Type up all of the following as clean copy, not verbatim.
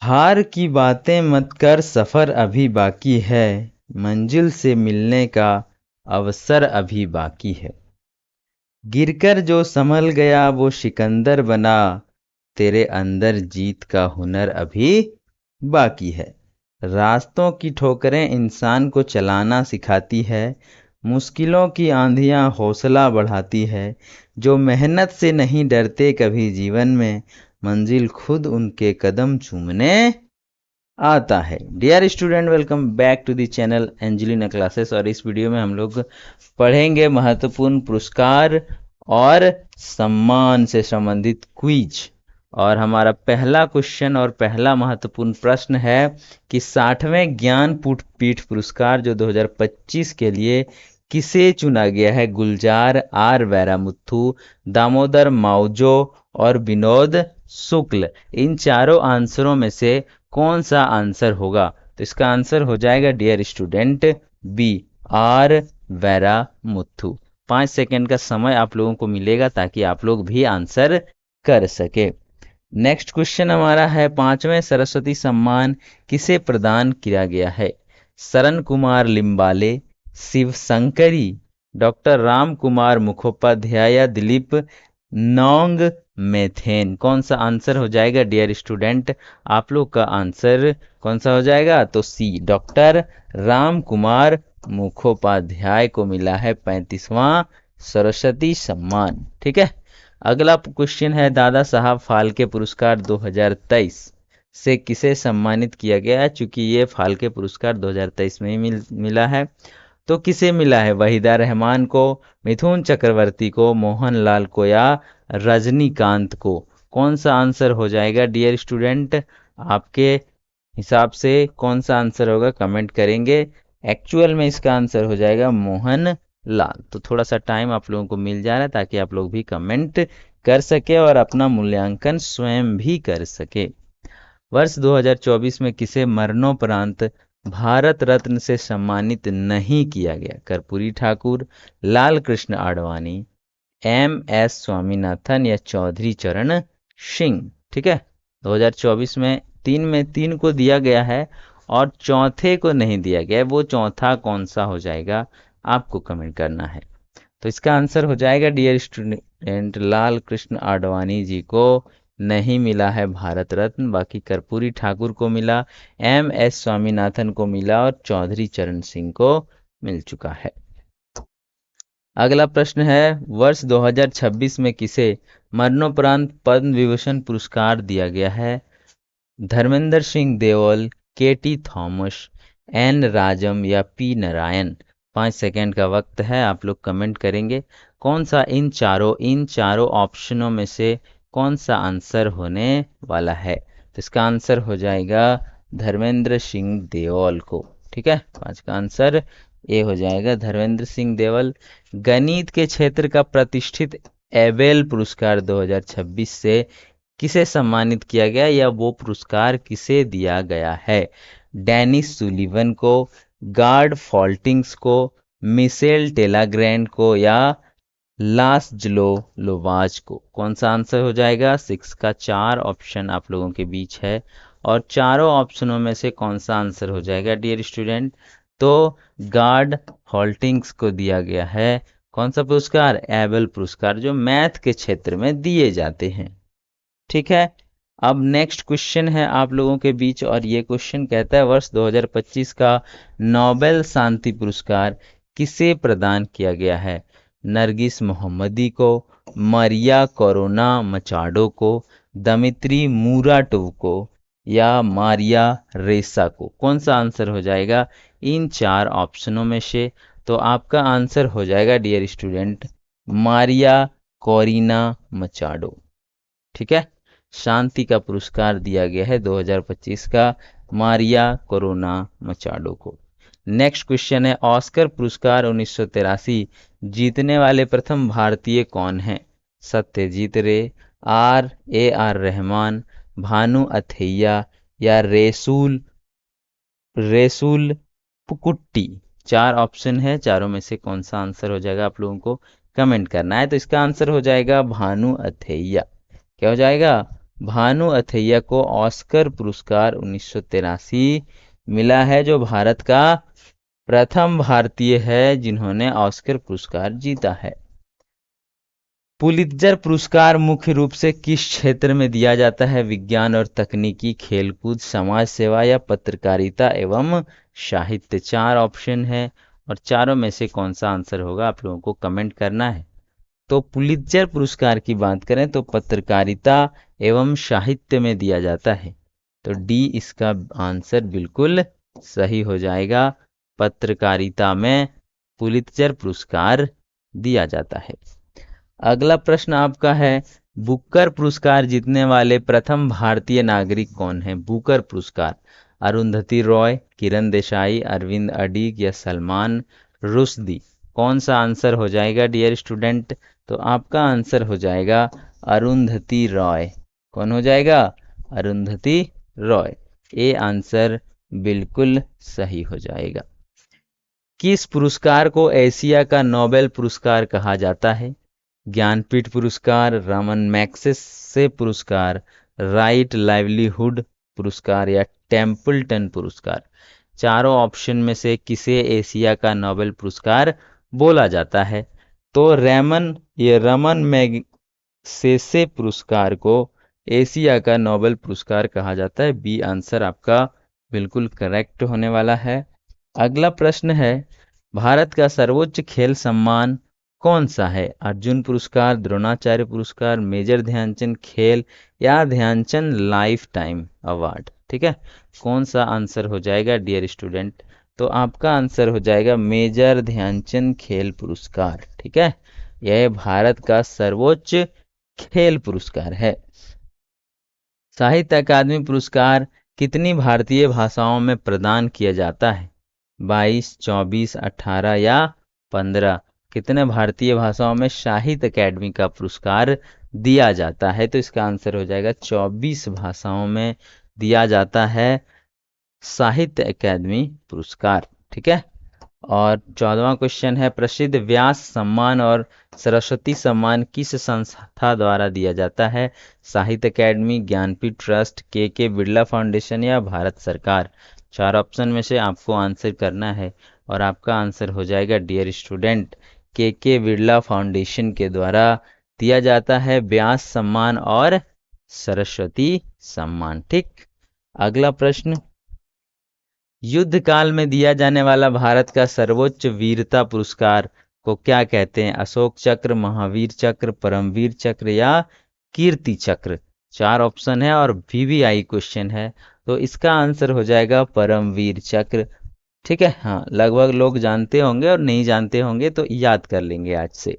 हार की बातें मत कर, सफर अभी बाकी है, मंजिल से मिलने का अवसर अभी बाकी है। गिरकर जो संभल गया वो सिकंदर बना, तेरे अंदर जीत का हुनर अभी बाकी है। रास्तों की ठोकरें इंसान को चलाना सिखाती है, मुश्किलों की आंधियां हौसला बढ़ाती है। जो मेहनत से नहीं डरते कभी जीवन में, मंजिल खुद उनके कदम चूमने आता है। Dear student, welcome back to the channel Angelina classes. और इस वीडियो में हम लोग पढ़ेंगे महत्वपूर्ण पुरस्कार और सम्मान से संबंधित क्विज। और हमारा पहला क्वेश्चन और पहला महत्वपूर्ण प्रश्न है कि 60वें ज्ञानपीठ पीठ पुरस्कार जो 2025 के लिए किसे चुना गया है? गुलजार आर वैरामुथु, दामोदर माउजो और विनोद शुक्ल। इन चारों आंसरों में से कौन सा आंसर होगा? तो इसका आंसर हो जाएगा dear student B, R Vairamuthu. 5 second का समय आप लोगों को मिलेगा ताकि आप लोग भी आंसर कर सके। नेक्स्ट क्वेश्चन हमारा है, 5वें सरस्वती सम्मान किसे प्रदान किया गया है? शरण कुमार लिम्बाले, शिव शंकरी, डॉक्टर राम कुमार मुखोपाध्याय या दिलीप नोंग मेथेन। कौन सा आंसर हो जाएगा डियर स्टूडेंट? आप लोग का आंसर कौन सा हो जाएगा? तो सी, डॉक्टर राम कुमार मुखोपाध्याय को मिला है 35वां सरस्वती सम्मान। ठीक है। अगला क्वेश्चन है, दादा साहब फाल्के पुरस्कार 2023 से किसे सम्मानित किया गया है? चूंकि ये फाल्के पुरस्कार 2023 में ही मिला है, तो किसे मिला है? वहीदा रहमान को, मिथुन चक्रवर्ती को, मोहनलाल को या रजनीकांत को? कौन सा आंसर हो जाएगा डियर स्टूडेंट? आपके हिसाब से कौन सा आंसर होगा? कमेंट करेंगे। एक्चुअल में इसका आंसर हो जाएगा मोहन लाल। तो थोड़ा सा टाइम आप लोगों को मिल जा रहा है ताकि आप लोग भी कमेंट कर सके और अपना मूल्यांकन स्वयं भी कर सके। वर्ष 2024 में किसे मरणोपरांत भारत रत्न से सम्मानित नहीं किया गया? कर्पूरी ठाकुर, लाल कृष्ण आडवाणी, MS स्वामीनाथन या चौधरी चरण सिंह। ठीक है। 2024 में तीन को दिया गया है और चौथे को नहीं दिया गया है। वो चौथा कौन सा हो जाएगा आपको कमेंट करना है। तो इसका आंसर हो जाएगा डियर स्टूडेंट, लाल कृष्ण आडवाणी जी को नहीं मिला है भारत रत्न, बाकी कर्पूरी ठाकुर को मिला, MS स्वामीनाथन को मिला और चौधरी चरण सिंह को मिल चुका है। अगला प्रश्न है, वर्ष 2026 में किसे मरणोपरांत पद्म विभूषण पुरस्कार दिया गया है? Dharmendra Singh Deol, KT Thomas, N राजम या P नारायण। 5 सेकेंड का वक्त है, आप लोग कमेंट करेंगे कौन सा इन चारों ऑप्शनों में से कौन सा आंसर होने वाला है। तो इसका आंसर हो जाएगा धर्मेंद्र सिंह देओल को। ठीक है। 5 का आंसर ए हो जाएगा धर्मेंद्र सिंह देओल। गणित के क्षेत्र का प्रतिष्ठित एबेल पुरस्कार 2026 से किसे सम्मानित किया गया या वो पुरस्कार किसे दिया गया है? डेनिस सुलिवन को, गार्ड फॉल्टिंग्स को, मिशेल टेलाग्रैंड को या लासजलो लोवाज को? कौन सा आंसर हो जाएगा? 6 का 4 ऑप्शन आप लोगों के बीच है और चारों ऑप्शनों में से कौन सा आंसर हो जाएगा डियर स्टूडेंट? तो गार्ड हॉल्टिंग्स को दिया गया है कौन सा पुरस्कार? एबेल पुरस्कार, जो मैथ के क्षेत्र में दिए जाते हैं। ठीक है। अब नेक्स्ट क्वेश्चन है आप लोगों के बीच और ये क्वेश्चन कहता है, वर्ष 2025 का नोबेल शांति पुरस्कार किसे प्रदान किया गया है? नरगिस मोहम्मदी को, मरिया कोरोना मचाडो को, दमित्री मुराटोव को या मारिया रेसा को? कौन सा आंसर हो जाएगा इन चार ऑप्शनों में से? तो आपका आंसर हो जाएगा dear student Maria Corina Machado. ठीक है। शांति का पुरस्कार दिया गया है 2025 का मारिया कोरोना मचाडो को। नेक्स्ट क्वेश्चन है, ऑस्कर पुरस्कार 1983 जीतने वाले प्रथम भारतीय कौन हैं? सत्यजीत रे, AR रहमान, भानु अथैया या रेसूल पुकुट्टी? 4 ऑप्शन है, चारों में से कौन सा आंसर हो जाएगा आप लोगों को कमेंट करना है। तो इसका आंसर हो जाएगा भानु अथैया। क्या हो जाएगा? भानु अथैया को ऑस्कर पुरस्कार 1983 मिला है, जो भारत का प्रथम भारतीय है जिन्होंने ऑस्कर पुरस्कार जीता है। पुलित्जर पुरस्कार मुख्य रूप से किस क्षेत्र में दिया जाता है? विज्ञान और तकनीकी, खेलकूद, समाज सेवा या पत्रकारिता एवं साहित्य। 4 ऑप्शन है और चारों में से कौन सा आंसर होगा आप लोगों को कमेंट करना है। तो पुलित्जर पुरस्कार की बात करें तो पत्रकारिता एवं साहित्य में दिया जाता है, तो डी इसका आंसर बिल्कुल सही हो जाएगा। पत्रकारिता में पुलित्जर पुरस्कार दिया जाता है। अगला प्रश्न आपका है, बुकर पुरस्कार जीतने वाले प्रथम भारतीय नागरिक कौन है? बुकर पुरस्कार अरुंधति रॉय, किरण देसाई, अरविंद अडीग या सलमान रुश्दी। कौन सा आंसर हो जाएगा डियर स्टूडेंट? तो आपका आंसर हो जाएगा अरुंधति रॉय। कौन हो जाएगा? अरुंधति रॉय। ये आंसर बिल्कुल सही हो जाएगा। किस पुरस्कार को एशिया का नोबेल पुरस्कार कहा जाता है? ज्ञानपीठ पुरस्कार, रमन मैग्सेसे पुरस्कार, राइट लाइवलीहुड पुरस्कार या टेम्पल्टन पुरस्कार। चारों ऑप्शन में से किसे एशिया का नोबेल पुरस्कार बोला जाता है? तो रमन मैग्सेसे पुरस्कार को एशिया का नोबेल पुरस्कार कहा जाता है। बी आंसर आपका बिल्कुल करेक्ट होने वाला है। अगला प्रश्न है, भारत का सर्वोच्च खेल सम्मान कौन सा है? अर्जुन पुरस्कार, द्रोणाचार्य पुरस्कार, मेजर ध्यानचंद खेल या ध्यानचंद लाइफ टाइम अवार्ड। ठीक है, कौन सा आंसर हो जाएगा डियर स्टूडेंट? तो आपका आंसर हो जाएगा मेजर ध्यानचंद खेल पुरस्कार। ठीक है, यह भारत का सर्वोच्च खेल पुरस्कार है। साहित्य अकादमी पुरस्कार कितनी भारतीय भाषाओं में प्रदान किया जाता है? 22, 24, 18 या 15। कितने भारतीय भाषाओं में साहित्य अकादमी का पुरस्कार दिया जाता है? तो इसका आंसर हो जाएगा 24 भाषाओं में दिया जाता है साहित्य अकादमी पुरस्कार। ठीक है, और 14वां क्वेश्चन है, प्रसिद्ध व्यास सम्मान और सरस्वती सम्मान किस संस्था द्वारा दिया जाता है? साहित्य अकादमी, ज्ञानपीठ ट्रस्ट, के बिरला फाउंडेशन या भारत सरकार। 4 ऑप्शन में से आपको आंसर करना है और आपका आंसर हो जाएगा डियर स्टूडेंट के बिरला फाउंडेशन के द्वारा दिया जाता है व्यास सम्मान और सरस्वती सम्मान। ठीक, अगला प्रश्न, युद्ध काल में दिया जाने वाला भारत का सर्वोच्च वीरता पुरस्कार को क्या कहते हैं? अशोक चक्र, महावीर चक्र, परमवीर चक्र या कीर्ति चक्र। 4 ऑप्शन है और वीवीआई क्वेश्चन है, तो इसका आंसर हो जाएगा परमवीर चक्र। ठीक है, हाँ लगभग लोग जानते होंगे और नहीं जानते होंगे तो याद कर लेंगे आज से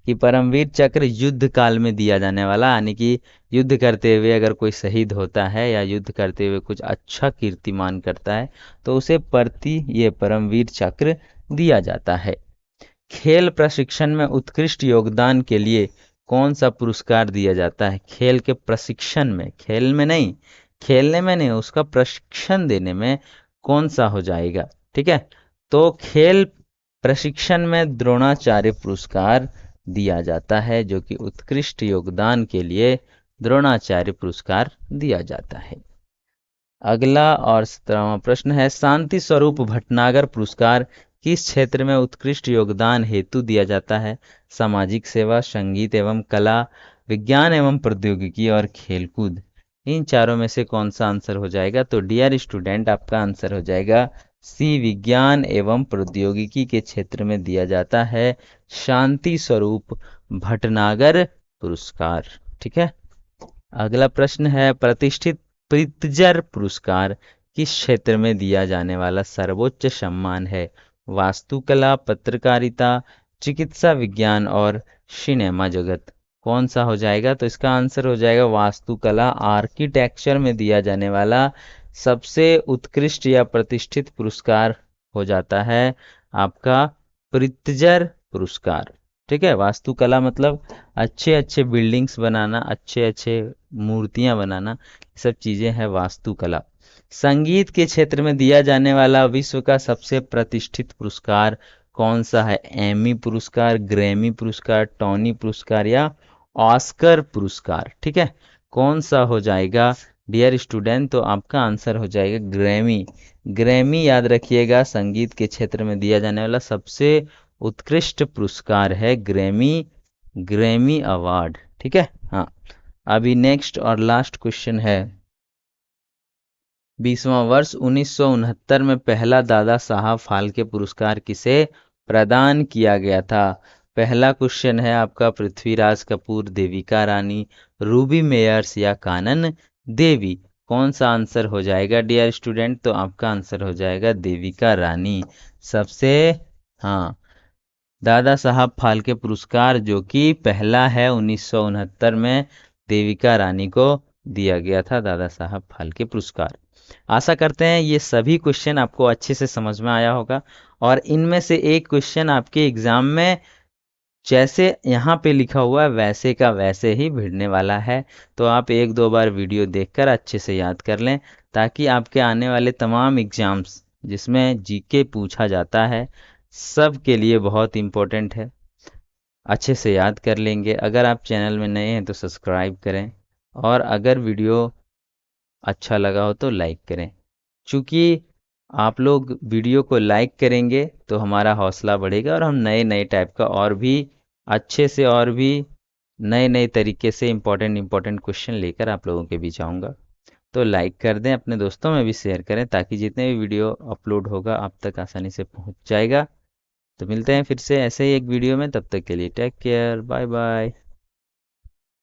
कि परमवीर चक्र युद्ध काल में दिया जाने वाला, यानी कि युद्ध करते हुए अगर कोई शहीद होता है या युद्ध करते हुए कुछ अच्छा कीर्तिमान करता है तो उसे प्रति ये परमवीर चक्र दिया जाता है। खेल प्रशिक्षण में उत्कृष्ट योगदान के लिए कौन सा पुरस्कार दिया जाता है? खेल के प्रशिक्षण में, खेल में नहीं, खेलने में नहीं, उसका प्रशिक्षण देने में कौन सा हो जाएगा? ठीक है, तो खेल प्रशिक्षण में द्रोणाचार्य पुरस्कार दिया जाता है, जो कि उत्कृष्ट योगदान के लिए द्रोणाचार्य पुरस्कार दिया जाता है। अगला और 17वां प्रश्न है, शांति स्वरूप भटनागर पुरस्कार किस क्षेत्र में उत्कृष्ट योगदान हेतु दिया जाता है? सामाजिक सेवा, संगीत एवं कला, विज्ञान एवं प्रौद्योगिकी और खेलकूद। इन चारों में से कौन सा आंसर हो जाएगा? तो डियर स्टूडेंट आपका आंसर हो जाएगा सी, विज्ञान एवं प्रौद्योगिकी के क्षेत्र में दिया जाता है शांति स्वरूप भटनागर पुरस्कार। ठीक है, अगला प्रश्न है, प्रतिष्ठित प्रित्जर पुरस्कार किस क्षेत्र में दिया जाने वाला सर्वोच्च सम्मान है? वास्तुकला, पत्रकारिता, चिकित्सा विज्ञान और सिनेमा जगत। कौन सा हो जाएगा? तो इसका आंसर हो जाएगा वास्तुकला, आर्किटेक्चर में दिया जाने वाला सबसे उत्कृष्ट या प्रतिष्ठित पुरस्कार हो जाता है आपका प्रित्जर पुरस्कार। ठीक है, वास्तुकला मतलब अच्छे अच्छे बिल्डिंग्स बनाना, अच्छे अच्छे मूर्तियां बनाना, सब चीजें हैं वास्तुकला। संगीत के क्षेत्र में दिया जाने वाला विश्व का सबसे प्रतिष्ठित पुरस्कार कौन सा है? एमी पुरस्कार, ग्रैमी पुरस्कार, टोनी पुरस्कार या ऑस्कर पुरस्कार। ठीक है, कौन सा हो जाएगा डियर स्टूडेंट? तो आपका आंसर हो जाएगा ग्रैमी। ग्रैमी याद रखिएगा, संगीत के क्षेत्र में दिया जाने वाला सबसे उत्कृष्ट पुरस्कार है ग्रैमी, ग्रैमी अवार्ड। ठीक है। हाँ, अभी नेक्स्ट और लास्ट क्वेश्चन है। 20वां वर्ष 1969 में पहला दादा साहब फाल्के पुरस्कार किसे प्रदान किया गया था? पहला क्वेश्चन है आपका पृथ्वीराज कपूर, देविका रानी, रूबी मेयर्स या कानन देवी। कौन सा आंसर हो जाएगा डियर स्टूडेंट? तो आपका आंसर हो जाएगा देविका रानी। सबसे, हाँ, दादा साहब फाल्के पुरस्कार जो कि पहला है 1969 में देविका रानी को दिया गया था दादा साहब फाल्के पुरस्कार। आशा करते हैं ये सभी क्वेश्चन आपको अच्छे से समझ में आया होगा, और इनमें से एक क्वेश्चन आपके एग्जाम में जैसे यहाँ पे लिखा हुआ है वैसे का वैसे ही भिड़ने वाला है। तो आप एक दो बार वीडियो देखकर अच्छे से याद कर लें, ताकि आपके आने वाले तमाम एग्जाम्स जिसमें जीके पूछा जाता है सब के लिए बहुत इम्पोर्टेंट है। अच्छे से याद कर लेंगे। अगर आप चैनल में नए हैं तो सब्सक्राइब करें, और अगर वीडियो अच्छा लगा हो तो लाइक करें। चूँकि आप लोग वीडियो को लाइक करेंगे तो हमारा हौसला बढ़ेगा, और हम नए नए टाइप का और भी अच्छे से और भी नए नए तरीके से इम्पोर्टेंट इम्पोर्टेंट क्वेश्चन लेकर आप लोगों के बीच आऊँगा। तो लाइक कर दें, अपने दोस्तों में भी शेयर करें, ताकि जितने भी वीडियो अपलोड होगा आप तक आसानी से पहुंच जाएगा। तो मिलते हैं फिर से ऐसे ही एक वीडियो में, तब तक के लिए टेक केयर, बाय बाय।